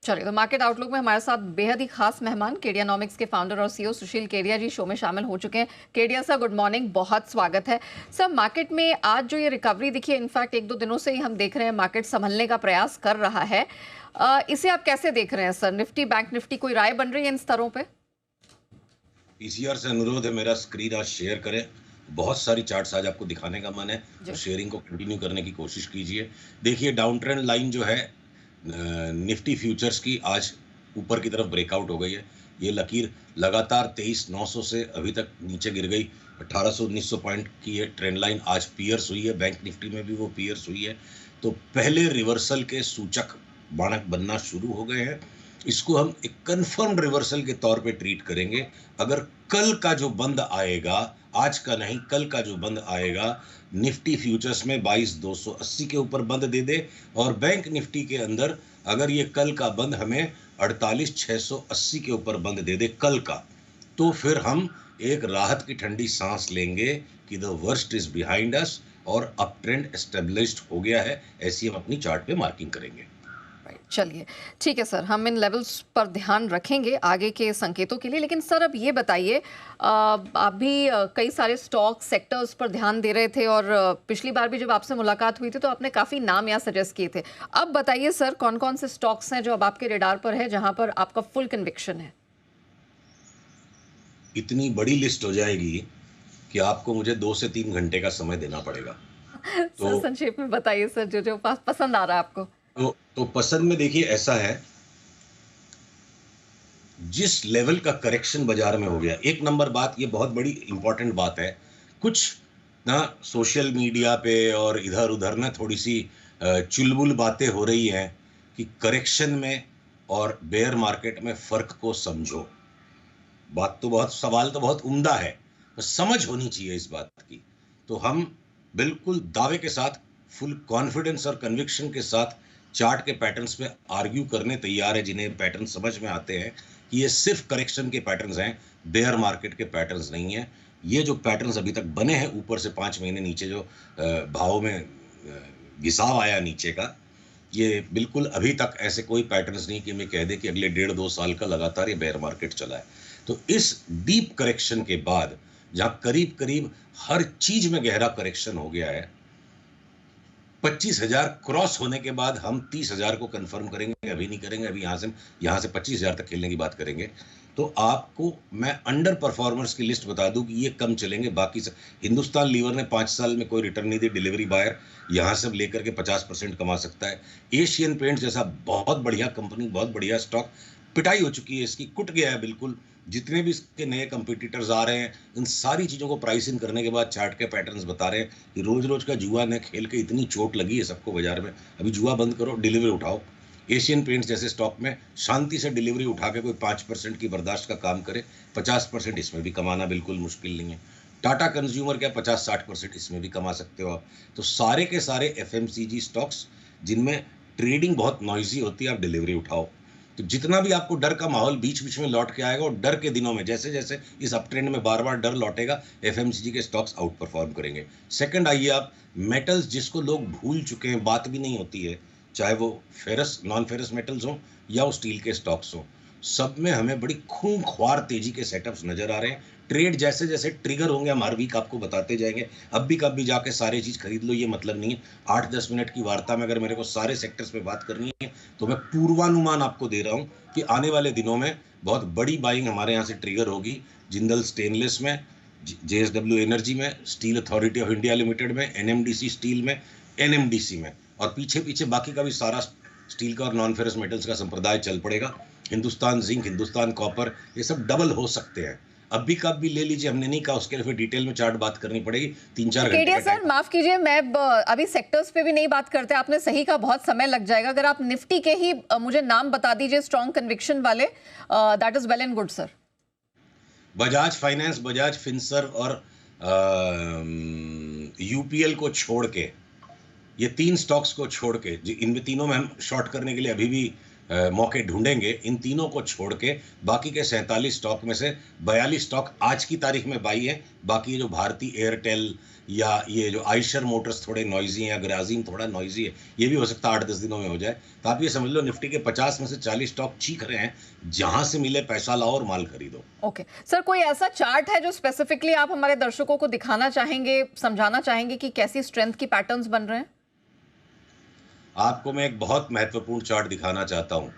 चलिए, तो market outlook में हमारे साथ बेहद ही खास मेहमान केडियानॉमिक्स के फाउंडर और सीईओ सुशील केडिया जी शो में शामिल हो चुके हैं। केडिया सर, गुड मॉर्निंग, बहुत स्वागत है। सर, मार्केट में आज जो ये रिकवरी दिखी है, इनफैक्ट एक दो दिनों से ही हम देख रहे हैं मार्केट संभलने का प्रयास कर रहा है। इसे आप कैसे देख रहे हैं सर? निफ्टी, बैंक निफ्टी, कोई राय बन रही है इन स्तरों पे? पीसीआर से अनुरोध है, मेरा स्क्रीन आज शेयर करें। बहुत सारी चार्ट्स आज आपको दिखाने का मन है, तो शेयरिंग को कंटिन्यू करने की कोशिश कीजिए। देखिए, डाउन ट्रेंड लाइन जो है निफ्टी फ्यूचर्स की आज ऊपर की तरफ ब्रेकआउट हो गई है। ये लकीर लगातार 23,900 से अभी तक नीचे गिर गई। 1800-1900 पॉइंट की ये ट्रेंड लाइन आज पियर्स हुई है। बैंक निफ्टी में भी वो पियर्स हुई है। तो पहले रिवर्सल के सूचक बाणक बनना शुरू हो गए हैं। इसको हम एक कंफर्म्ड रिवर्सल के तौर पे ट्रीट करेंगे। अगर कल का जो बंद आएगा, आज का नहीं, कल का जो बंद आएगा, निफ्टी फ्यूचर्स में 22,280 के ऊपर बंद दे दे, और बैंक निफ्टी के अंदर अगर ये कल का बंद हमें 48,680 के ऊपर बंद दे दे कल का, तो फिर हम एक राहत की ठंडी सांस लेंगे कि the worst is behind us और अप ट्रेंड एस्टेब्लिश्ड हो गया है। ऐसी हम अपनी चार्ट पे मार्किंग करेंगे। चलिए, ठीक है सर, हम इन लेवल्स पर ध्यान रखेंगे आगे के संकेतों के लिए। लेकिन सर, अब ये बताइए, आप भी कई सारे स्टॉक सेक्टर्स पर ध्यान दे रहे थे, और पिछली बार भी जब आपसे मुलाकात हुई थी तो आपने काफ़ी नाम यहाँ सजेस्ट किए थे। अब बताइए सर, कौन कौन से स्टॉक्स हैं जो अब आपके रेडार पर है, जहां पर आपका फुल कन्विक्शन है? इतनी बड़ी लिस्ट हो जाएगी कि आपको मुझे 2 से 3 घंटे का समय देना पड़ेगा। सर, संक्षेप में बताइए सर, जो जो पसंद आ रहा है आपको। तो पसंद में देखिए, ऐसा है, जिस लेवल का करेक्शन बाजार में हो गया, एक नंबर बात, ये बहुत बड़ी इंपॉर्टेंट बात है। कुछ ना सोशल मीडिया पे और इधर उधर ना थोड़ी सी चुलबुल बातें हो रही हैं कि करेक्शन में और बेयर मार्केट में फर्क को समझो। सवाल तो बहुत उम्दा है, तो समझ होनी चाहिए इस बात की। तो हम बिल्कुल दावे के साथ, फुल कॉन्फिडेंस और कन्विक्शन के साथ चार्ट के पैटर्न्स पे आर्ग्यू करने तैयार है, जिन्हें पैटर्न समझ में आते हैं कि ये सिर्फ करेक्शन के पैटर्न्स हैं, बेयर मार्केट के पैटर्न्स नहीं है। ये जो पैटर्न्स अभी तक बने हैं, ऊपर से 5 महीने नीचे जो भाव में घिसाव आया नीचे का, ये बिल्कुल अभी तक ऐसे कोई पैटर्न्स नहीं कि मैं कह दे कि अगले 1.5-2 साल का लगातार ये बेयर मार्केट चला है। तो इस डीप करेक्शन के बाद, जहां करीब करीब हर चीज में गहरा करेक्शन हो गया है, 25,000 क्रॉस होने के बाद हम 30,000 को कंफर्म करेंगे, अभी नहीं करेंगे। अभी यहां से 25,000 तक खेलने की बात करेंगे। तो आपको मैं अंडर परफॉर्मर्स की लिस्ट बता दूं कि ये कम चलेंगे। बाकी से हिंदुस्तान लीवर ने 5 साल में कोई रिटर्न नहीं दी, डिलीवरी बायर यहां से लेकर के 50% कमा सकता है। एशियन पेंट्स जैसा बहुत बढ़िया कंपनी, बहुत बढ़िया स्टॉक, पिटाई हो चुकी है इसकी, कुट गया है बिल्कुल। जितने भी इसके नए कंपटीटर्स आ रहे हैं, इन सारी चीज़ों को प्राइस इन करने के बाद चार्ट के पैटर्न्स बता रहे हैं कि रोज रोज का जुआ ने खेल के इतनी चोट लगी है सबको बाजार में। अभी जुआ बंद करो, डिलीवरी उठाओ। एशियन पेंट्स जैसे स्टॉक में शांति से डिलीवरी उठा के कोई 5% की बर्दाश्त का काम करे, 50% इसमें भी कमाना बिल्कुल मुश्किल नहीं है। टाटा कंज्यूमर क्या 50-60% इसमें भी कमा सकते हो आप। तो सारे के सारे FMCG स्टॉक्स जिनमें ट्रेडिंग बहुत नॉइजी होती है, आप डिलीवरी उठाओ। तो जितना भी आपको डर का माहौल बीच बीच में लौट के आएगा, और डर के दिनों में जैसे जैसे इस अप ट्रेंड में बार बार डर लौटेगा, FMCG के स्टॉक्स आउट परफॉर्म करेंगे। सेकंड आइए आप मेटल्स, जिसको लोग भूल चुके हैं, बात भी नहीं होती है, चाहे वो फेरस नॉन फेरस मेटल्स हों या वो स्टील के स्टॉक्स हों, सब में हमें बड़ी खूंखार तेजी के सेटअप्स नजर आ रहे हैं। ट्रेड जैसे जैसे ट्रिगर होंगे, हम हर वीक आपको बताते जाएंगे। अब भी कभी जाके सारी चीज खरीद लो, ये मतलब नहीं है। 8-10 मिनट की वार्ता में अगर मेरे को सारे सेक्टर्स पे बात करनी है, तो मैं पूर्वानुमान आपको दे रहा हूं कि आने वाले दिनों में बहुत बड़ी बाइंग हमारे यहाँ से ट्रिगर होगी। जिंदल स्टेनलेस में, JSW एनर्जी में, steel authority of India limited में, NMDC स्टील में, NMDC में, और पीछे पीछे बाकी का भी सारा स्टील का और नॉन फेरस मेटल्स का संप्रदाय चल पड़ेगा। हिंदुस्तान जिंक, हिंदुस्तान कॉपर, ये सब डबल हो सकते हैं। अब भी कब भी ले लीजिए, हमने नहीं कहा, उसके लिए फिर डिटेल में चार्ट बात करनी पड़ेगी, 3-4 घंटे। केडिया सर, माफ कीजिए, मैं अभी सेक्टर्स पे भी नहीं बात करते, आपने सही कहा, बहुत समय लग जाएगा। अगर आप निफ्टी के ही मुझे नाम बता दीजिए स्ट्रॉन्ग कन्विक्शन वाले, that is well and good sir. Bajaj finance, Bajaj Finserv और UPL को छोड़ के, ये 3 स्टॉक्स को छोड़ के, इनमें तीनों में हम शॉर्ट करने के लिए अभी भी मौके ढूंढेंगे, इन तीनों को छोड़ के बाकी के 47 स्टॉक में से 42 स्टॉक आज की तारीख में बाई है। बाकी ये जो भारती एयरटेल या ये जो आयशर मोटर्स थोड़े नॉइजी हैं या ग्राजीम थोड़ा नॉइजी है, ये भी हो सकता है 8-10 दिनों में हो जाए। तो आप ये समझ लो निफ्टी के 50 में से 40 स्टॉक चीख रहे हैं, जहां से मिले पैसा लाओ और माल खरीदो। ओके सर, कोई ऐसा चार्ट है जो स्पेसिफिकली आप हमारे दर्शकों को दिखाना चाहेंगे, समझाना चाहेंगे कि कैसी स्ट्रेंथ की पैटर्न्स बन रहे हैं? आपको मैं एक बहुत महत्वपूर्ण चार्ट दिखाना चाहता हूं।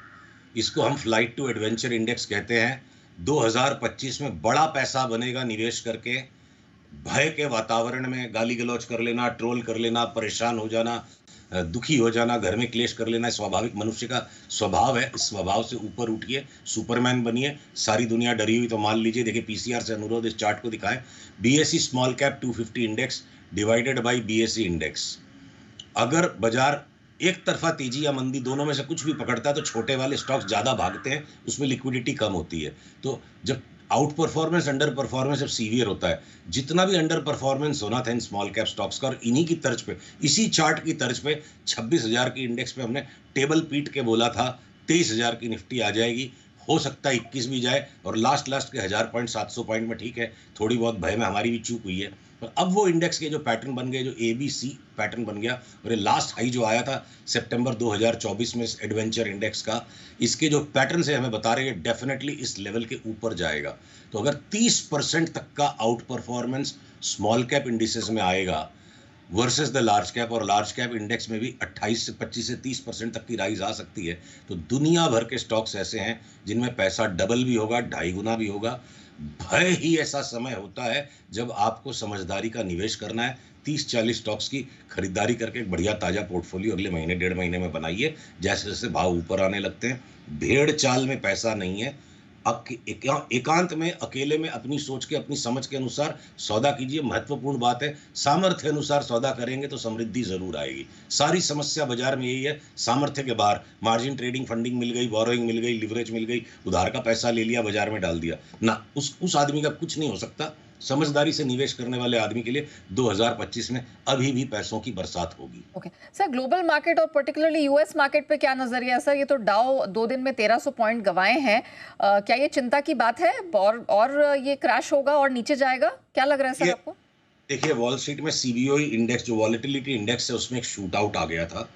इसको हम फ्लाइट टू एडवेंचर इंडेक्स कहते हैं। 2025 में बड़ा पैसा बनेगा निवेश करके। भय के वातावरण में गाली गलौज कर लेना, ट्रोल कर लेना, परेशान हो जाना, दुखी हो जाना, घर में क्लेश कर लेना स्वाभाविक मनुष्य का स्वभाव है। इस स्वभाव से ऊपर उठिए, सुपरमैन बनिए। सारी दुनिया डरी हुई तो मान लीजिए। देखिए पीसीआर से अनुरोध इस चार्ट को दिखाएं। BSE small cap 250 index divided by BSE index. अगर बाजार एक तरफा तेजी या मंदी दोनों में से कुछ भी पकड़ता है तो छोटे वाले स्टॉक्स ज्यादा भागते हैं, उसमें लिक्विडिटी कम होती है। तो जब आउट परफॉर्मेंस अंडर परफॉर्मेंस जब सीवियर होता है, जितना भी अंडर परफॉर्मेंस होना था इन स्मॉल कैप स्टॉक्स का, और इन्हीं की तर्ज पे, इसी चार्ट की तर्ज पे 26,000 की इंडेक्स पे हमने टेबल पीट के बोला था 23,000 की निफ्टी आ जाएगी। हो सकता है 21 भी जाए, और लास्ट के 1000 पॉइंट 700 पॉइंट में ठीक है, थोड़ी बहुत भय में हमारी भी चूक हुई है। पर अब वो इंडेक्स के जो पैटर्न बन गए, जो ABC पैटर्न बन गया, और ये लास्ट हाई जो आया था सितंबर 2024 में इस एडवेंचर इंडेक्स का, इसके जो पैटर्न से हमें बता रहे हैं डेफिनेटली इस लेवल के ऊपर जाएगा। तो अगर 30% तक का out performance small cap indices में आएगा वर्सेस द लार्ज कैप, और लार्ज कैप इंडेक्स में भी 28 से 25 से 30% तक की राइज आ सकती है, तो दुनिया भर के स्टॉक्स ऐसे हैं जिनमें पैसा डबल भी होगा, 2.5 गुना भी होगा। भय ही ऐसा समय होता है जब आपको समझदारी का निवेश करना है। 30-40 स्टॉक्स की खरीदारी करके एक बढ़िया ताजा पोर्टफोलियो अगले महीने 1.5 महीने में बनाइए। जैसे जैसे भाव ऊपर आने लगते हैं, भेड़ चाल में पैसा नहीं है। एकांत में, अकेले में अपनी सोच के, अपनी समझ के अनुसार सौदा कीजिए। महत्वपूर्ण बात है, सामर्थ्य अनुसार सौदा करेंगे तो समृद्धि जरूर आएगी। सारी समस्या बाजार में यही है, सामर्थ्य के बाहर मार्जिन ट्रेडिंग, फंडिंग मिल गई, बोरोइंग मिल गई, लिवरेज मिल गई, उधार का पैसा ले लिया, बाजार में डाल दिया ना, उस आदमी का कुछ नहीं हो सकता। समझदारी से निवेश करने वाले आदमी के लिए 2025 में अभी भी पैसों की बरसात होगी। ओके सर, ग्लोबल मार्केट और पर्टिकुलरली यूएस मार्केट पे क्या नजरिया है सर? ये तो डाउ 2 दिन में 1300 पॉइंट गंवाए हैं। क्या ये चिंता की बात है, और ये क्रैश होगा और नीचे जाएगा? क्या लग रहा है सर आपको? देखिए वॉल स्ट्रीट में सीबीओई इंडेक्स, जो वॉलेटिलिटी इंडेक्स है, उसमें एक शूट आउट आ गया था,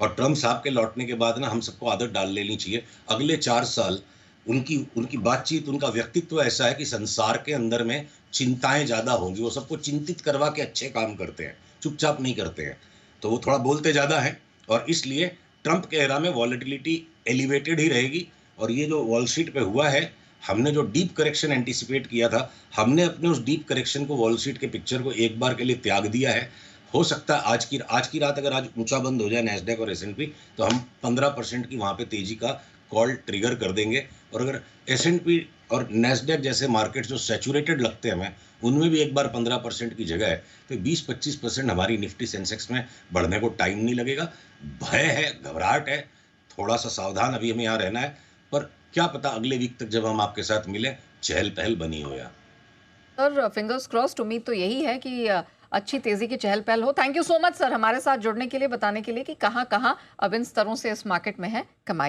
और ट्रम्प साहब के लौटने के बाद ना हम सबको आदत डाल लेनी चाहिए। अगले 4 साल उनकी बातचीत, उनका व्यक्तित्व ऐसा है कि संसार के अंदर में चिंताएं ज्यादा होंगी। वो सबको चिंतित करवा के अच्छे काम करते हैं, चुपचाप नहीं करते हैं। तो वो थोड़ा बोलते ज्यादा हैं, और इसलिए ट्रम्प के एरा में वॉलेटिलिटी एलिवेटेड ही रहेगी। और ये जो वॉल स्ट्रीट पे हुआ है, हमने जो डीप करेक्शन एंटिसिपेट किया था, हमने अपने उस डीप करेक्शन को, वॉल स्ट्रीट के पिक्चर को एक बार के लिए त्याग दिया है। हो सकता है आज की रात अगर आज ऊंचा बंद हो जाए नैस्डैक और S&P, तो हम 15% की वहां पे तेजी का कॉल ट्रिगर कर देंगे। और अगर S&P और नैस्डैक जैसे मार्केट जो सैचुरेटेड लगते हैं हमें, उनमें भी एक बार 15% की जगह है, तो 20-25% हमारी निफ्टी सेंसेक्स में बढ़ने को टाइम नहीं लगेगा। भय है, घबराहट है, थोड़ा सा सावधान अभी हमें यहाँ रहना है, पर क्या पता अगले वीक तक जब हम आपके साथ मिले चहल पहल बनी हो। यार सर फिंगर्स क्रॉस्ड, उम्मीद तो यही है कि अच्छी तेजी की चहल पहल हो। Thank you so much sir हमारे साथ जुड़ने के लिए, बताने के लिए कि कहाँ कहाँ अब इन स्तरों से इस मार्केट में है कमाई।